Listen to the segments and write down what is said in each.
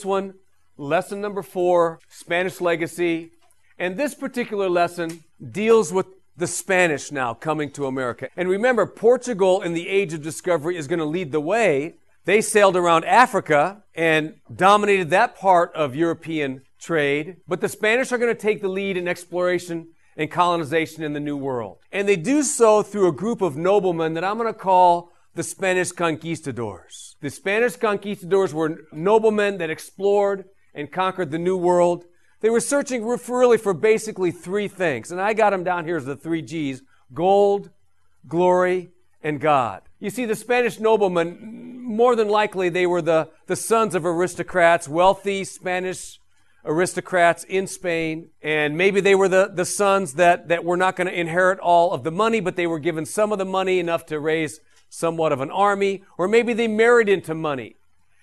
this one, lesson number 4, Spanish legacy. And this particular lesson deals with the Spanish now coming to America. And remember, Portugal in the Age of Discovery is going to lead the way. They sailed around Africa and dominated that part of European trade. But the Spanish are going to take the lead in exploration and colonization in the New World. And they do so through a group of noblemen that I'm going to call the Spanish conquistadors. The Spanish conquistadors were noblemen that explored and conquered the New World. They were searching really for basically 3 things. And I got them down here as the 3 G's: gold, glory, and God. You see, the Spanish noblemen, more than likely, they were the sons of aristocrats, wealthy Spanish aristocrats in Spain. And maybe they were the sons that were not going to inherit all of the money, but they were given some of the money, enough to raise somewhat of an army. Or maybe they married into money.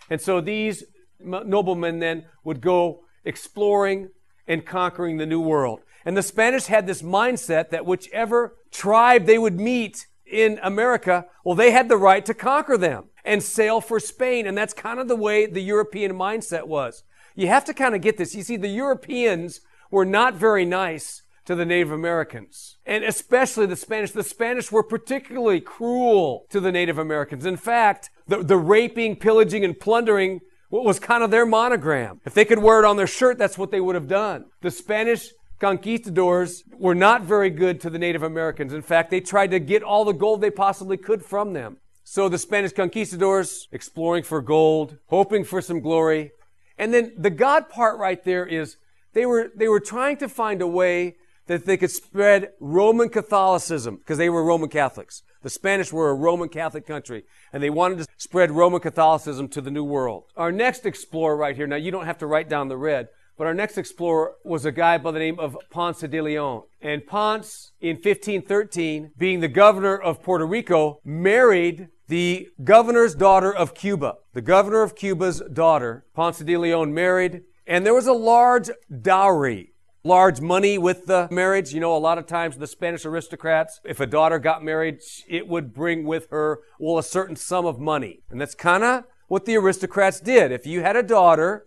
And so these noblemen then would go exploring and conquering the New World. And the Spanish had this mindset that whichever tribe they would meet in America, well, they had the right to conquer them and sail for Spain. And that's kind of the way the European mindset was. You have to kind of get this. You see, the Europeans were not very nice to the Native Americans, and especially the Spanish. The Spanish were particularly cruel to the Native Americans. In fact, the raping, pillaging, and plundering was kind of their monogram. If they could wear it on their shirt, that's what they would have done. The Spanish conquistadors were not very good to the Native Americans. In fact, they tried to get all the gold they possibly could from them. So the Spanish conquistadors, exploring for gold, hoping for some glory. And then the God part right there is they were trying to find a way that they could spread Roman Catholicism, because they were Roman Catholics. The Spanish were a Roman Catholic country, and they wanted to spread Roman Catholicism to the New World. Our next explorer right here, now you don't have to write down the red, but our next explorer was a guy by the name of Ponce de Leon. And Ponce, in 1513, being the governor of Puerto Rico, married the governor's daughter of Cuba. The governor of Cuba's daughter, Ponce de Leon, married, and there was a large dowry. Large money with the marriage. You know, a lot of times the Spanish aristocrats, if a daughter got married, it would bring with her, well, a certain sum of money. And that's kind of what the aristocrats did. If you had a daughter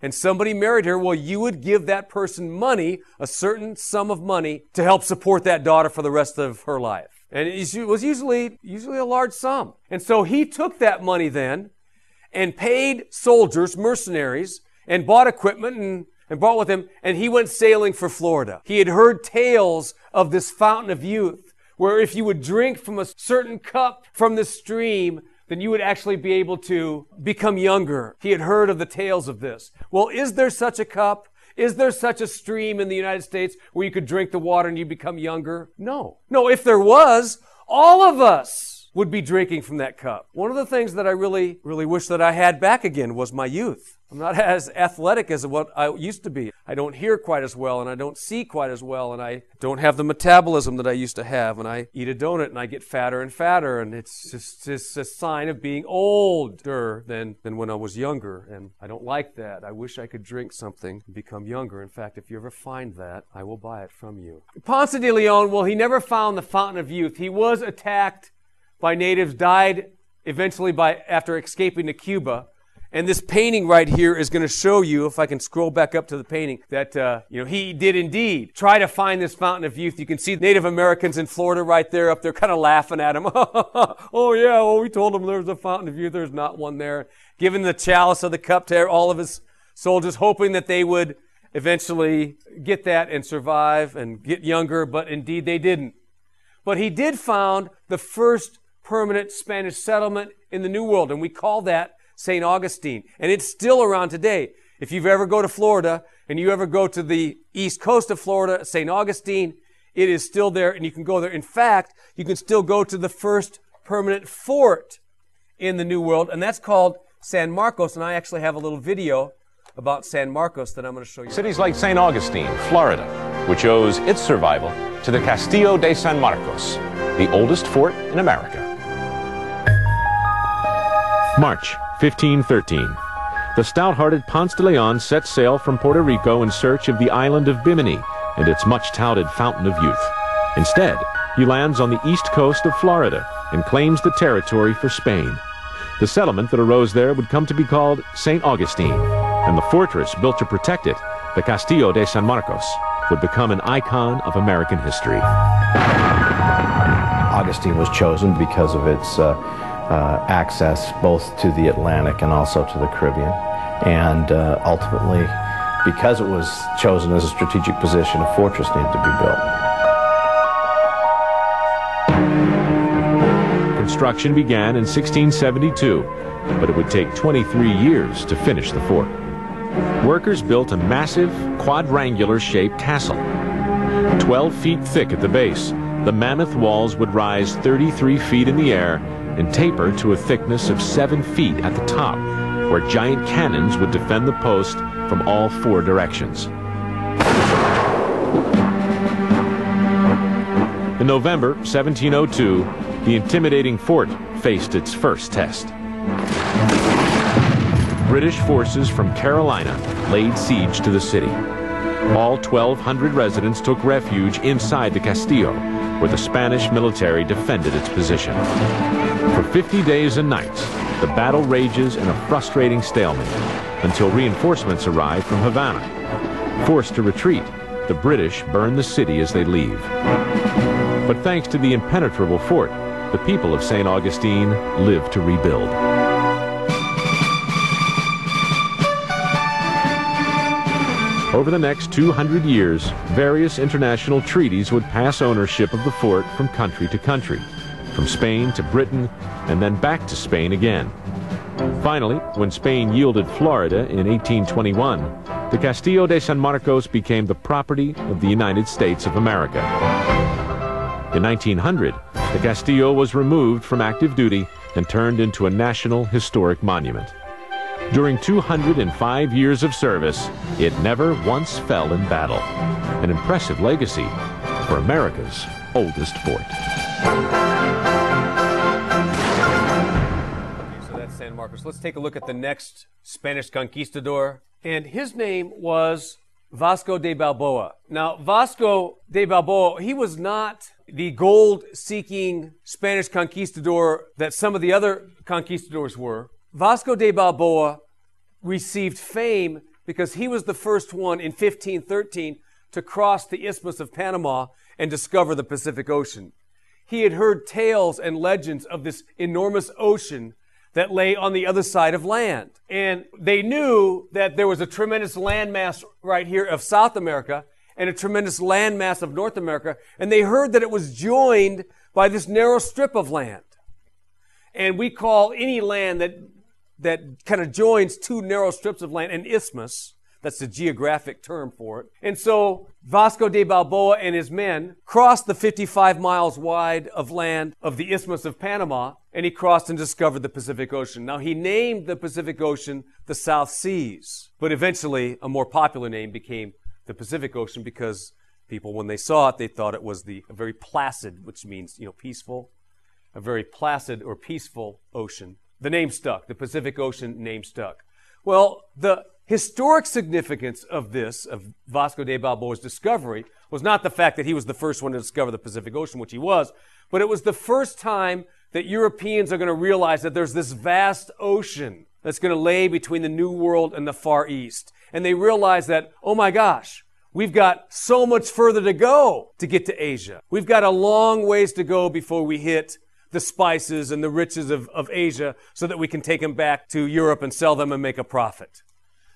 and somebody married her, well, you would give that person money, a certain sum of money, to help support that daughter for the rest of her life. And it was usually a large sum. And so he took that money then and paid soldiers, mercenaries, and bought equipment and brought with him, and he went sailing for Florida. He had heard tales of this fountain of youth, where if you would drink from a certain cup from the stream, then you would actually be able to become younger. He had heard of the tales of this. Well, is there such a cup? Is there such a stream in the United States where you could drink the water and you become younger? No. No, if there was, all of us would be drinking from that cup. One of the things that I really wish that I had back again was my youth. I'm not as athletic as what I used to be. I don't hear quite as well, and I don't see quite as well, and I don't have the metabolism that I used to have, and I eat a donut and I get fatter and fatter, and it's just a sign of being older than when I was younger, and I don't like that. I wish I could drink something and become younger. In fact, if you ever find that, I will buy it from you. Ponce de Leon, well, he never found the fountain of youth. He was attacked by natives, died eventually after escaping to Cuba. And this painting right here is going to show you, if I can scroll back up to the painting, that he did indeed try to find this fountain of youth. You can see Native Americans in Florida right there up there kind of laughing at him. Oh yeah, well, we told them there was a fountain of youth. There's not one there. Giving the chalice of the cup to all of his soldiers, hoping that they would eventually get that and survive and get younger, but indeed they didn't. But he did found the first permanent Spanish settlement in the New World, and we call that St. Augustine. And it's still around today. If you ever go to Florida and you ever go to the east coast of Florida, St. Augustine, it is still there and you can go there. In fact, you can still go to the first permanent fort in the New World, and that's called San Marcos. And I actually have a little video about San Marcos that I'm going to show you. Cities like St. Augustine, Florida, which owes its survival to the Castillo de San Marcos, the oldest fort in America. March 1513. The stout-hearted Ponce de Leon sets sail from Puerto Rico in search of the island of Bimini and its much-touted fountain of youth. Instead, he lands on the east coast of Florida and claims the territory for Spain. The settlement that arose there would come to be called St. Augustine. and the fortress built to protect it, the Castillo de San Marcos, would become an icon of American history. Augustine was chosen because of its access both to the Atlantic and also to the Caribbean, and ultimately, because it was chosen as a strategic position, a fortress needed to be built. Construction began in 1672, but it would take 23 years to finish the fort. Workers built a massive, quadrangular-shaped castle. 12 feet thick at the base, the mammoth walls would rise 33 feet in the air and taper to a thickness of 7 feet at the top, where giant cannons would defend the post from all 4 directions. In November 1702, the intimidating fort faced its first test. British forces from Carolina laid siege to the city. All 1,200 residents took refuge inside the Castillo, where the Spanish military defended its position. For 50 days and nights, the battle rages in a frustrating stalemate until reinforcements arrive from Havana. Forced to retreat, the British burn the city as they leave. But thanks to the impenetrable fort, the people of St. Augustine lived to rebuild. Over the next 200 years, various international treaties would pass ownership of the fort from country to country, from Spain to Britain, and then back to Spain again. Finally, when Spain yielded Florida in 1821, the Castillo de San Marcos became the property of the United States of America. In 1900, the Castillo was removed from active duty and turned into a National Historic Monument. During 205 years of service, it never once fell in battle. An impressive legacy for America's oldest fort. San Marcos. Let's take a look at the next Spanish conquistador, and his name was Vasco de Balboa. Now, Vasco de Balboa, he was not the gold-seeking Spanish conquistador that some of the other conquistadors were. Vasco de Balboa received fame because he was the first one in 1513 to cross the Isthmus of Panama and discover the Pacific Ocean. He had heard tales and legends of this enormous ocean that lay on the other side of land. And they knew that there was a tremendous landmass right here of South America and a tremendous landmass of North America, and they heard that it was joined by this narrow strip of land. And we call any land that kind of joins two narrow strips of land an isthmus. That's the geographic term for it. And so Vasco de Balboa and his men crossed the 55 miles wide of land of the Isthmus of Panama, and he crossed and discovered the Pacific Ocean. Now, he named the Pacific Ocean the South Seas, but eventually a more popular name became the Pacific Ocean because people, when they saw it, they thought it was a very placid, which means, peaceful, a very placid or peaceful ocean. The name stuck. The Pacific Ocean name stuck. Well, the historic significance of Vasco de Balboa's discovery was not the fact that he was the first one to discover the Pacific Ocean, which he was, but it was the first time that Europeans are going to realize that there's this vast ocean that's going to lay between the New World and the Far East. And they realize that, oh my gosh, we've got so much further to go to get to Asia. We've got a long ways to go before we hit the spices and the riches of Asia so that we can take them back to Europe and sell them and make a profit.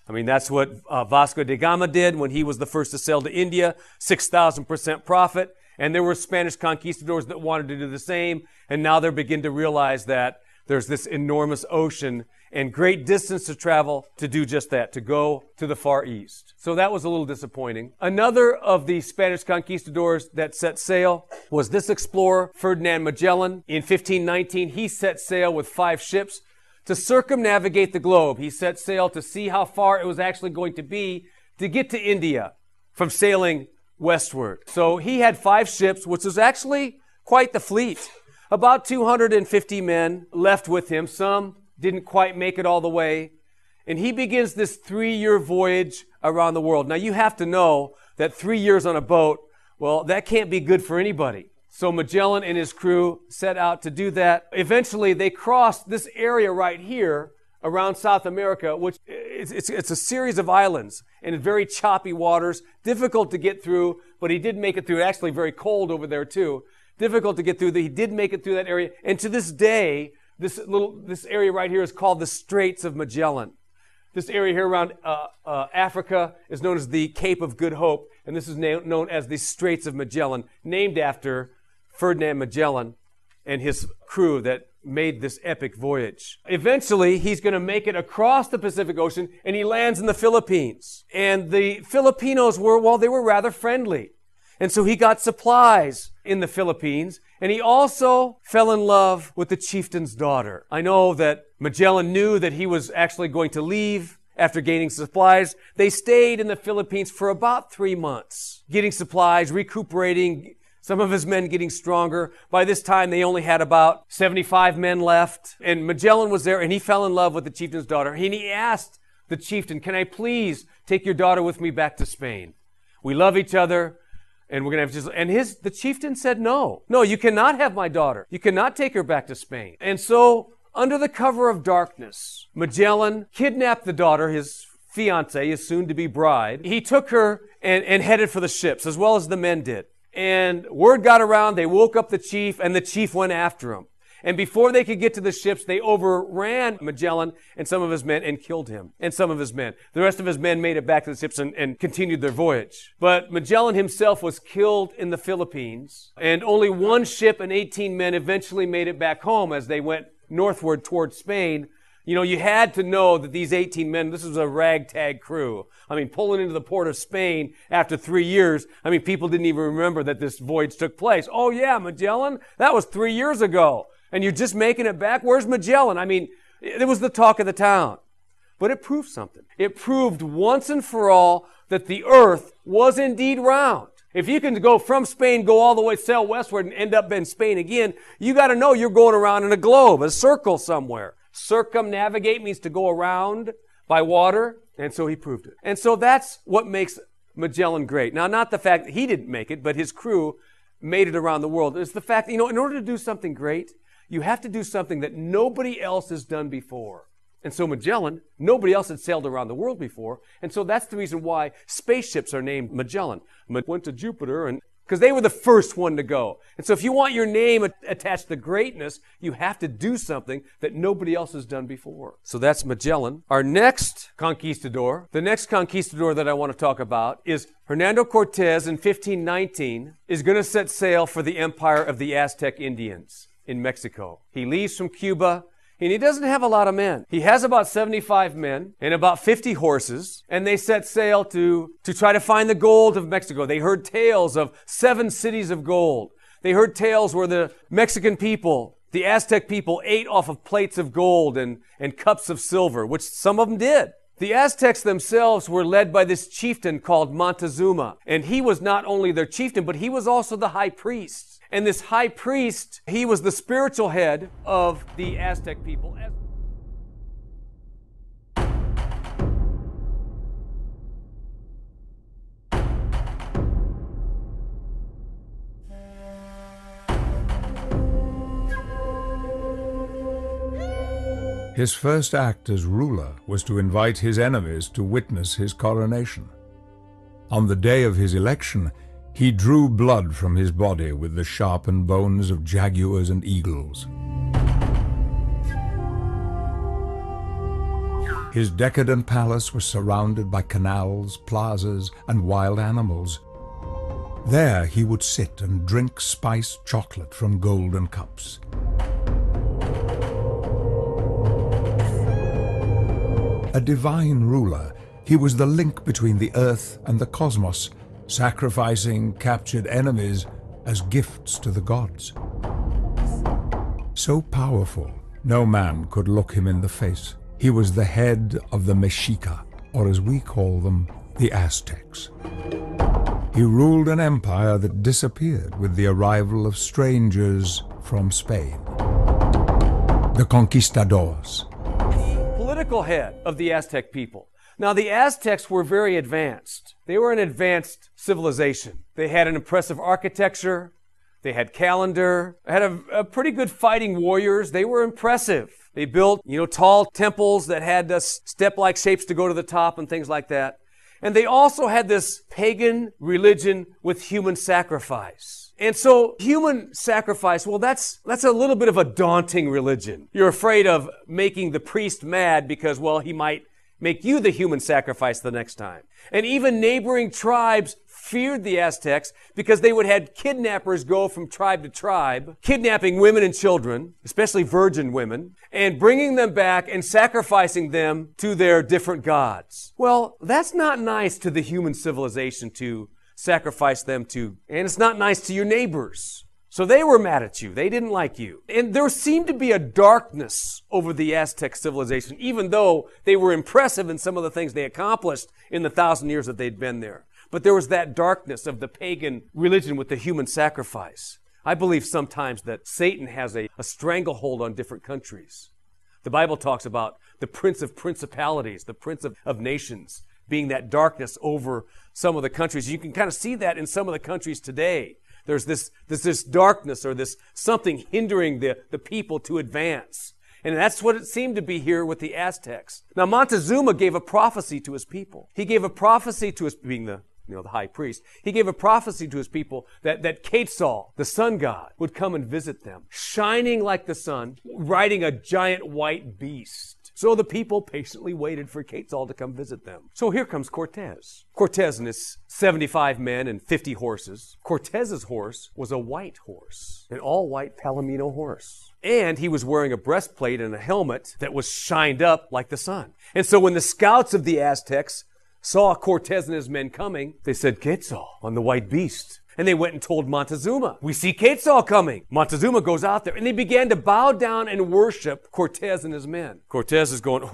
I mean, that's what Vasco da Gama did when he was the first to sell to India, 6,000% profit. And there were Spanish conquistadors that wanted to do the same. And now they're beginning to realize that there's this enormous ocean and great distance to travel to do just that, to go to the Far East. So that was a little disappointing. Another of the Spanish conquistadors that set sail was this explorer, Ferdinand Magellan. In 1519, he set sail with 5 ships to circumnavigate the globe. He set sail to see how far it was actually going to be to get to India from sailing westward. So he had 5 ships, which was actually quite the fleet. About 250 men left with him. Some didn't quite make it all the way. And he begins this 3-year voyage around the world. Now, you have to know that 3 years on a boat, well, that can't be good for anybody. So Magellan and his crew set out to do that. Eventually, they crossed this area right here around South America, which it's a series of islands and very choppy waters, difficult to get through, but he did make it through. Actually very cold over there too. Difficult to get through. He did make it through that area. And to this day, this area right here is called the Straits of Magellan. This area here around Africa is known as the Cape of Good Hope, and this is known as the Straits of Magellan, named after Ferdinand Magellan and his crew that made this epic voyage. Eventually, he's going to make it across the Pacific Ocean, and he lands in the Philippines. And the Filipinos they were rather friendly. And so he got supplies in the Philippines, and he also fell in love with the chieftain's daughter. I know that Magellan knew that he was actually going to leave after gaining supplies. They stayed in the Philippines for about 3 months, getting supplies, recuperating, some of his men getting stronger. By this time, they only had about 75 men left. And Magellan was there, and he fell in love with the chieftain's daughter. And he asked the chieftain, "Can I please take your daughter with me back to Spain? We love each other, and we're going to have..." And the chieftain said, "No, you cannot have my daughter. You cannot take her back to Spain." And so, under the cover of darkness, Magellan kidnapped the daughter, his fiancée, his soon-to-be bride. He took her and headed for the ships, as well as the men did. And word got around, they woke up the chief, and the chief went after him. And before they could get to the ships, they overran Magellan and some of his men and killed him and some of his men. The rest of his men made it back to the ships and continued their voyage. But Magellan himself was killed in the Philippines, and only one ship and 18 men eventually made it back home as they went northward towards Spain. You know, you had to know that these 18 men, this was a ragtag crew. I mean, pulling into the port of Spain after 3 years, I mean, people didn't even remember that this voyage took place. "Oh yeah, Magellan, that was 3 years ago. And you're just making it back? Where's Magellan?" I mean, it was the talk of the town. But it proved something. It proved once and for all that the earth was indeed round. If you can go from Spain, go all the way, sail westward, and end up in Spain again, you got to know you're going around in a globe, a circle somewhere. Circumnavigate means to go around by water, and so he proved it. And so that's what makes Magellan great. Now, not the fact that he didn't make it, but his crew made it around the world. It's the fact that, in order to do something great, you have to do something that nobody else has done before. And so Magellan, nobody else had sailed around the world before, and so that's the reason why spaceships are named Magellan. Went to Jupiter, because they were the first one to go. And so if you want your name attached to greatness, you have to do something that nobody else has done before. So that's Magellan. Our next conquistador, the next conquistador that I want to talk about is Hernando Cortez in 1519 is going to set sail for the empire of the Aztec Indians in Mexico. He leaves from Cuba, and he doesn't have a lot of men. He has about 75 men and about 50 horses, and they set sail to try to find the gold of Mexico. They heard tales of 7 cities of gold. They heard tales where the Mexican people, the Aztec people, ate off of plates of gold and cups of silver, which some of them did. The Aztecs themselves were led by this chieftain called Montezuma, and he was not only their chieftain, but he was also the high priest. And this high priest, he was the spiritual head of the Aztec people. His first act as ruler was to invite his enemies to witness his coronation. On the day of his election, he drew blood from his body with the sharpened bones of jaguars and eagles. His decadent palace was surrounded by canals, plazas, and wild animals. There he would sit and drink spiced chocolate from golden cups. A divine ruler, he was the link between the earth and the cosmos, sacrificing captured enemies as gifts to the gods. So powerful, no man could look him in the face. He was the head of the Mexica, or as we call them, the Aztecs. He ruled an empire that disappeared with the arrival of strangers from Spain, the conquistadors. The political head of the Aztec people. Now, the Aztecs were very advanced. They were an advanced civilization. They had an impressive architecture. They had calendar, had a pretty good fighting warriors. They were impressive. They built, tall temples that had step-like shapes to go to the top and things like that. And they also had this pagan religion with human sacrifice. And so human sacrifice, well, that's a little bit of a daunting religion. You're afraid of making the priest mad because, well, he might make you the human sacrifice the next time. And even neighboring tribes feared the Aztecs because they would have kidnappers go from tribe to tribe, kidnapping women and children, especially virgin women, and bringing them back and sacrificing them to their different gods. Well, that's not nice to the human civilization to sacrifice them to, and it's not nice to your neighbors. So they were mad at you. They didn't like you. And there seemed to be a darkness over the Aztec civilization, even though they were impressive in some of the things they accomplished in the 1,000 years that they'd been there. But there was that darkness of the pagan religion with the human sacrifice. I believe sometimes that Satan has a stranglehold on different countries. The Bible talks about the prince of principalities, the prince of nations, being that darkness over some of the countries. You can kind of see that in some of the countries today. There's this darkness or this something hindering the people to advance. And that's what it seemed to be here with the Aztecs. Now, Montezuma gave a prophecy to his people. He gave a prophecy to his, being the high priest, he gave a prophecy to his people that Quetzal, the sun god, would come and visit them, shining like the sun, riding a giant white beast. So the people patiently waited for Quetzal to come visit them. So here comes Cortez. Cortez and his 75 men and 50 horses. Cortez's horse was a white horse, an all-white Palomino horse. And he was wearing a breastplate and a helmet that was shined up like the sun. And so when the scouts of the Aztecs saw Cortez and his men coming, they said, Quetzal on the white beast. And they went and told Montezuma, we see Quetzal coming. Montezuma goes out there and they began to bow down and worship Cortez and his men. Cortez is going,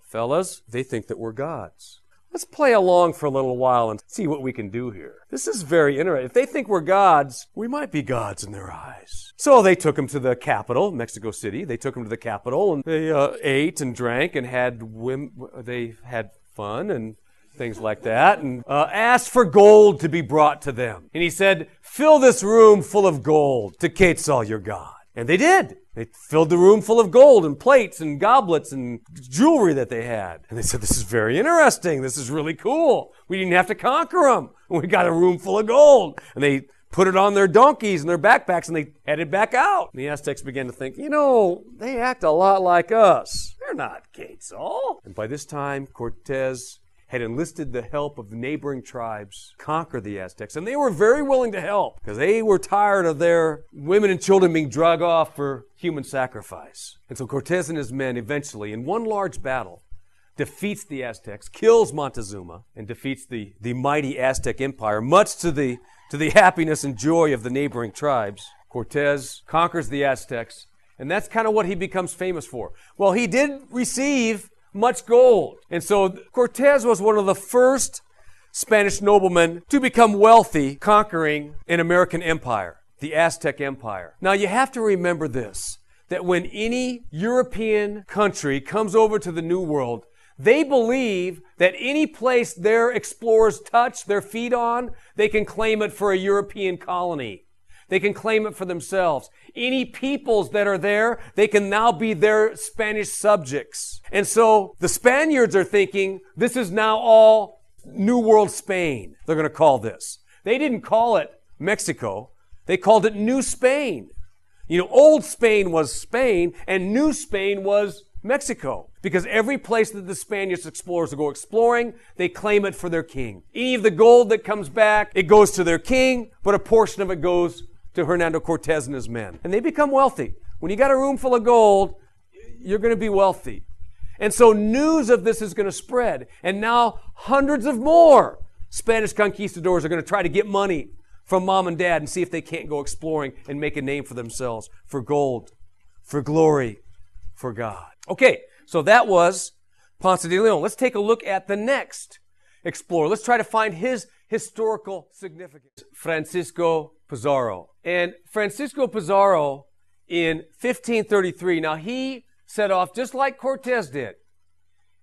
fellas, they think that we're gods. Let's play along for a little while and see what we can do here. This is very interesting. If they think we're gods, we might be gods in their eyes. So they took him to the capital, Mexico City. They took him to the capital and they ate and drank and they had fun and things like that, and asked for gold to be brought to them. And he said, fill this room full of gold to Quetzal, your god. And they did. They filled the room full of gold and plates and goblets and jewelry that they had. And they said, this is very interesting. This is really cool. We didn't have to conquer them. We got a room full of gold. And they put it on their donkeys and their backpacks and they headed back out. And the Aztecs began to think, they act a lot like us. They're not Quetzal. And by this time, Cortez had enlisted the help of the neighboring tribes to conquer the Aztecs. And they were very willing to help because they were tired of their women and children being dragged off for human sacrifice. And so Cortez and his men eventually, in one large battle, defeats the Aztecs, kills Montezuma, and defeats the mighty Aztec Empire, much to the happiness and joy of the neighboring tribes. Cortez conquers the Aztecs, and that's kind of what he becomes famous for. Well, he did receive much gold. And so Cortez was one of the first Spanish noblemen to become wealthy conquering an American empire, the Aztec Empire. Now you have to remember this, that when any European country comes over to the New World, they believe that any place their explorers touch their feet on, they can claim it for a European colony. They can claim it for themselves. Any peoples that are there, they can now be their Spanish subjects. And so the Spaniards are thinking, this is now all New World Spain, they're going to call this. They didn't call it Mexico. They called it New Spain. Old Spain was Spain, and New Spain was Mexico. Because every place that the Spanish explorers go exploring, they claim it for their king. Any of the gold that comes back, it goes to their king, but a portion of it goes to Hernando Cortez and his men. And they become wealthy. When you got a room full of gold, you're going to be wealthy. And so news of this is going to spread. And now hundreds of more Spanish conquistadors are going to try to get money from mom and dad and see if they can't go exploring and make a name for themselves, for gold, for glory, for God. Okay, so that was Ponce de Leon. Let's take a look at the next explorer. Let's try to find his historical significance. Francisco Pizarro. And Francisco Pizarro in 1533, now he set off just like Cortez did.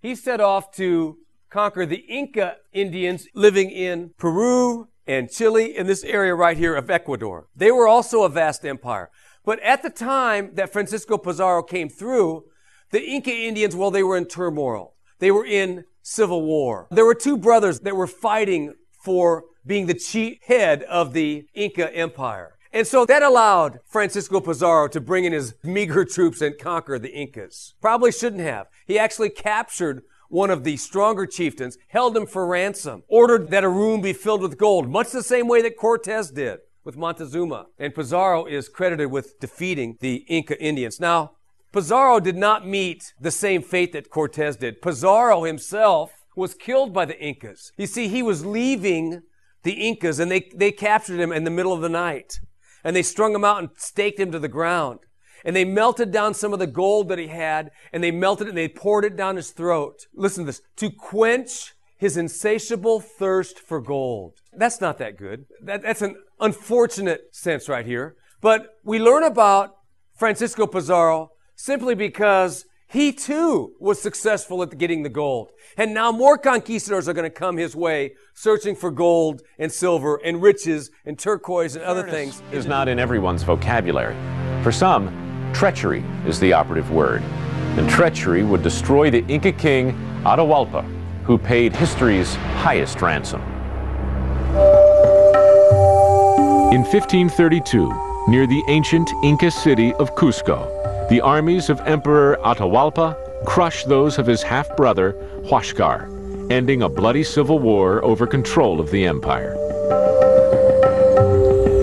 He set off to conquer the Inca Indians living in Peru and Chile in this area right here of Ecuador. They were also a vast empire. But at the time that Francisco Pizarro came through, the Inca Indians, well, they were in turmoil. They were in civil war. There were two brothers that were fighting for being the chief head of the Inca Empire. And so that allowed Francisco Pizarro to bring in his meager troops and conquer the Incas. Probably shouldn't have. He actually captured one of the stronger chieftains, held him for ransom, ordered that a room be filled with gold, much the same way that Cortez did with Montezuma. And Pizarro is credited with defeating the Inca Indians. Now, Pizarro did not meet the same fate that Cortez did. Pizarro himself was killed by the Incas. You see, he was leaving the Incas, and they captured him in the middle of the night. And they strung him out and staked him to the ground. And they melted down some of the gold that he had, and they melted it and they poured it down his throat. Listen to this. To quench his insatiable thirst for gold. That's not that good. That's an unfortunate sense right here. But we learn about Francisco Pizarro simply because he too was successful at getting the gold. And now more conquistadors are going to come his way, searching for gold and silver and riches and turquoise and other things. Is not in everyone's vocabulary. For some, treachery is the operative word. And treachery would destroy the Inca king Atahualpa, who paid history's highest ransom. In 1532, near the ancient Inca city of Cusco, the armies of Emperor Atahualpa crushed those of his half-brother, Huáscar, ending a bloody civil war over control of the empire.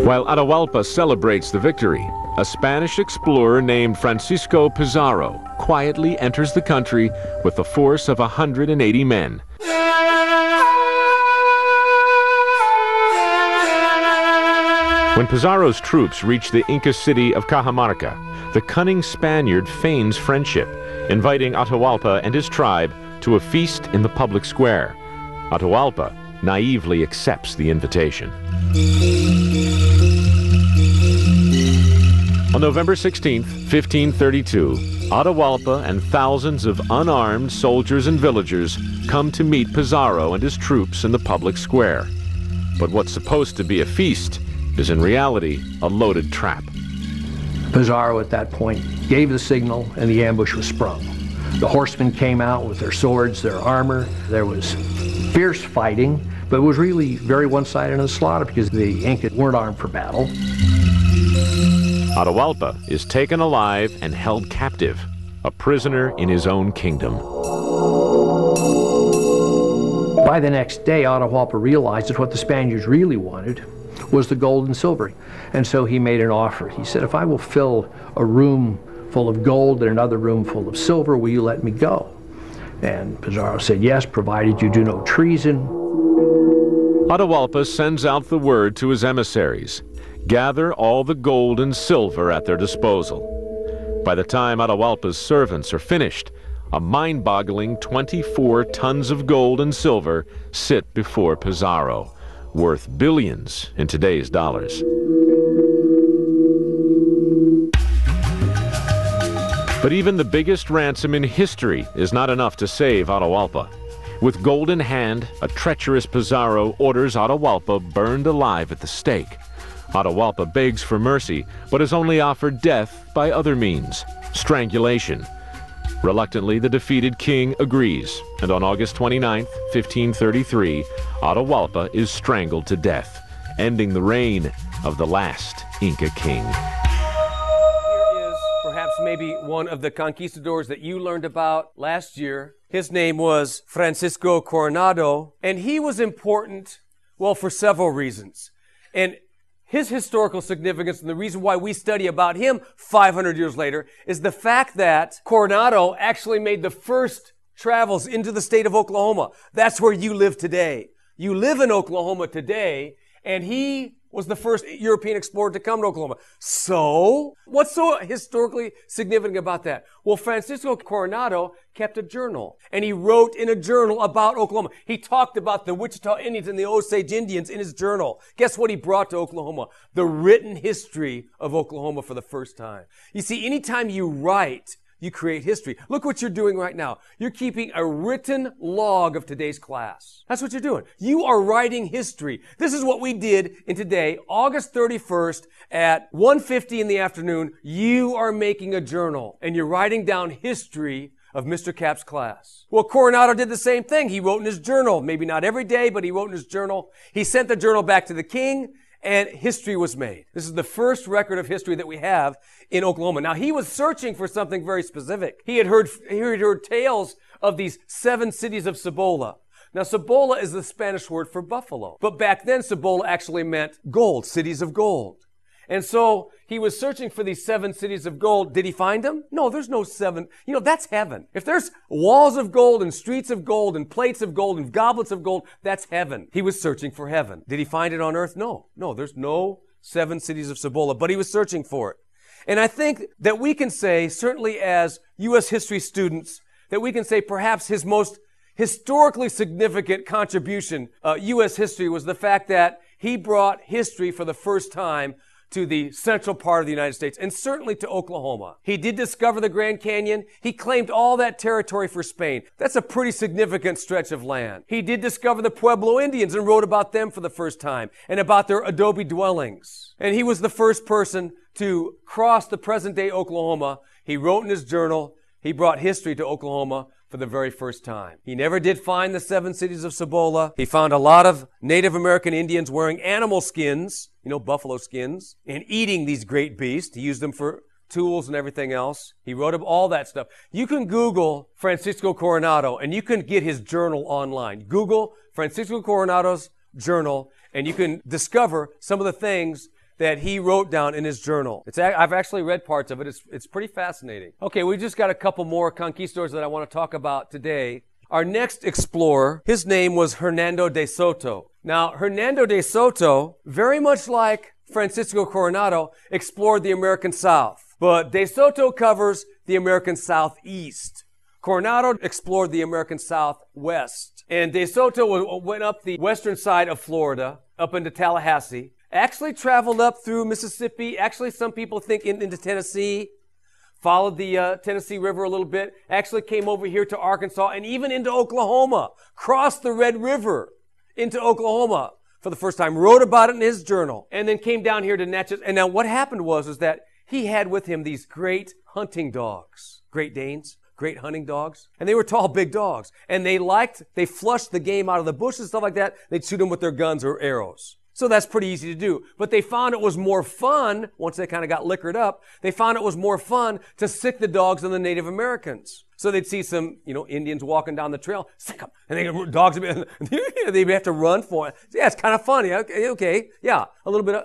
While Atahualpa celebrates the victory, a Spanish explorer named Francisco Pizarro quietly enters the country with a force of 180 men. When Pizarro's troops reach the Inca city of Cajamarca, the cunning Spaniard feigns friendship, inviting Atahualpa and his tribe to a feast in the public square. Atahualpa naively accepts the invitation. On November 16, 1532, Atahualpa and thousands of unarmed soldiers and villagers come to meet Pizarro and his troops in the public square. But what's supposed to be a feast is in reality a loaded trap. Pizarro at that point gave the signal and the ambush was sprung. The horsemen came out with their swords, their armor. There was fierce fighting, but it was really very one-sided in the slaughter because the Incas weren't armed for battle. Atahualpa is taken alive and held captive, a prisoner in his own kingdom. By the next day, Atahualpa realized that what the Spaniards really wanted was the gold and silver. And so he made an offer. He said, if I will fill a room full of gold and another room full of silver, will you let me go? And Pizarro said, yes, provided you do no treason. Atahualpa sends out the word to his emissaries, gather all the gold and silver at their disposal. By the time Atahualpa's servants are finished, a mind-boggling 24 tons of gold and silver sit before Pizarro, worth billions in today's dollars. But even the biggest ransom in history is not enough to save Atahualpa. With gold in hand, a treacherous Pizarro orders Atahualpa burned alive at the stake. Atahualpa begs for mercy, but is only offered death by other means, strangulation. Reluctantly, the defeated king agrees, and on August 29, 1533, Atahualpa is strangled to death, ending the reign of the last Inca king. Here is perhaps maybe one of the conquistadors that you learned about last year. His name was Francisco Coronado, and he was important, well, for several reasons. And his historical significance and the reason why we study about him 500 years later is the fact that Coronado actually made the first travels into the state of Oklahoma. That's where you live today. You live in Oklahoma today, and he was the first European explorer to come to Oklahoma. So, what's so historically significant about that? Well, Francisco Coronado kept a journal, and he wrote in a journal about Oklahoma. He talked about the Wichita Indians and the Osage Indians in his journal. Guess what he brought to Oklahoma? The written history of Oklahoma for the first time. You see, anytime you write, you create history. Look what you're doing right now. You're keeping a written log of today's class. That's what you're doing. You are writing history. This is what we did in today, August 31st at 1:50 in the afternoon. You are making a journal and you're writing down history of Mr. Cap's class. Well, Coronado did the same thing. He wrote in his journal, maybe not every day, but he wrote in his journal. He sent the journal back to the king, and history was made. This is the first record of history that we have in Oklahoma. Now, he was searching for something very specific. He had heard tales of these 7 cities of Cibola. Now, Cibola is the Spanish word for buffalo. But back then, Cibola actually meant gold, cities of gold. And so he was searching for these 7 cities of gold. Did he find them? No, there's no 7. You know, that's heaven. If there's walls of gold and streets of gold and plates of gold and goblets of gold, that's heaven. He was searching for heaven. Did he find it on earth? No, there's no 7 cities of Cibola, but he was searching for it. And I think that we can say, certainly as U.S. history students, that we can say perhaps his most historically significant contribution, U.S. history, was the fact that he brought history for the first time to the central part of the United States, and certainly to Oklahoma. He did discover the Grand Canyon. He claimed all that territory for Spain. That's a pretty significant stretch of land. He did discover the Pueblo Indians and wrote about them for the first time and about their adobe dwellings. And he was the first person to cross the present-day Oklahoma. He wrote in his journal. He brought history to Oklahoma for the very first time. He never did find the 7 cities of Cibola. He found a lot of Native American Indians wearing animal skins, buffalo skins, and eating these great beasts. He used them for tools and everything else. He wrote up all that stuff. You can Google Francisco Coronado, and you can get his journal online. Google Francisco Coronado's journal, and you can discover some of the things that he wrote down in his journal. I've actually read parts of it. It's pretty fascinating. Okay, we just got a couple more conquistadors that I want to talk about today. Our next explorer, his name was Hernando de Soto. Now, Hernando de Soto, very much like Francisco Coronado, explored the American South. But de Soto covers the American Southeast. Coronado explored the American Southwest. And de Soto went up the western side of Florida, up into Tallahassee, actually traveled up through Mississippi. Actually, some people think into Tennessee, followed the Tennessee River a little bit, actually came over here to Arkansas and even into Oklahoma, crossed the Red River into Oklahoma for the first time, wrote about it in his journal, and then came down here to Natchez. And now what happened was that he had with him these great hunting dogs, Great Danes, great hunting dogs. And they were tall, big dogs. And they flushed the game out of the bushes and stuff like that. They'd shoot them with their guns or arrows. So that's pretty easy to do. But they found it was more fun, once they kind of got liquored up, they found it was more fun to sick the dogs on the Native Americans. So they'd see some, Indians walking down the trail, sick them. And dogs would they'd have to run for it. Yeah, it's kind of funny. Okay. Yeah, a little bit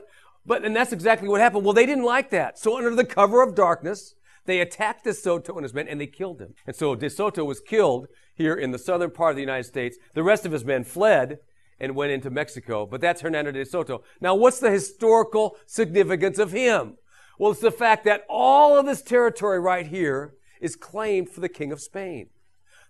and that's exactly what happened. Well, they didn't like that. So under the cover of darkness, they attacked De Soto and his men, and they killed him. And so De Soto was killed here in the southern part of the United States. The rest of his men fled and went into Mexico. But that's Hernando de Soto. Now, what's the historical significance of him? Well, it's the fact that all of this territory right here is claimed for the King of Spain.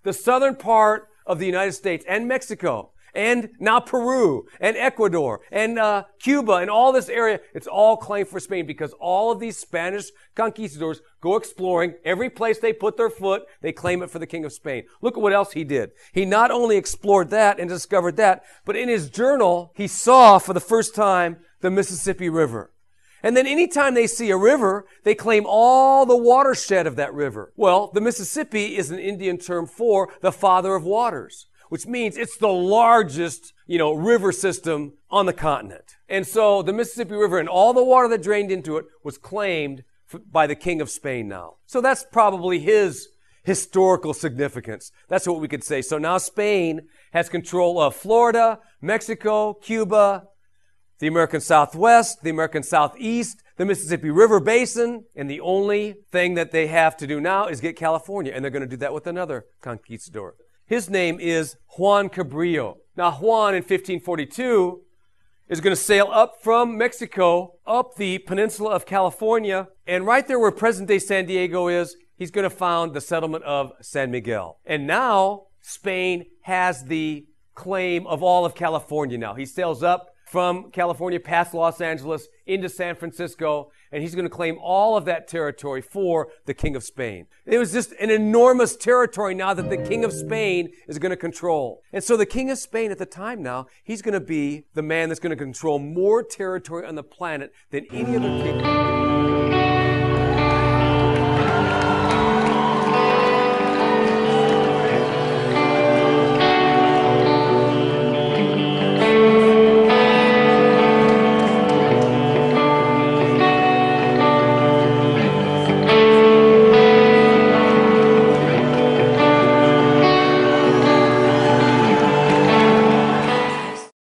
The southern part of the United States and Mexico, and now Peru, and Ecuador, and Cuba, and all this area, it's all claimed for Spain because all of these Spanish conquistadors go exploring. Every place they put their foot, they claim it for the King of Spain. Look at what else he did. He not only explored that and discovered that, but in his journal, he saw for the first time the Mississippi River. And then anytime they see a river, they claim all the watershed of that river. Well, the Mississippi is an Indian term for the father of waters, which means it's the largest, river system on the continent. And so the Mississippi River and all the water that drained into it was claimed by the King of Spain now. So that's probably his historical significance. That's what we could say. So now Spain has control of Florida, Mexico, Cuba, the American Southwest, the American Southeast, the Mississippi River Basin, and the only thing that they have to do now is get California, and they're going to do that with another conquistador. His name is Juan Cabrillo. Now, Juan in 1542 is going to sail up from Mexico, up the peninsula of California, and right there where present-day San Diego is, he's going to found the settlement of San Miguel. And now, Spain has the claim of all of California now. He sails up from California past Los Angeles into San Francisco, and he's going to claim all of that territory for the King of Spain. It was just an enormous territory now that the King of Spain is going to control. And so the King of Spain at the time now, he's going to be the man that's going to control more territory on the planet than any other king.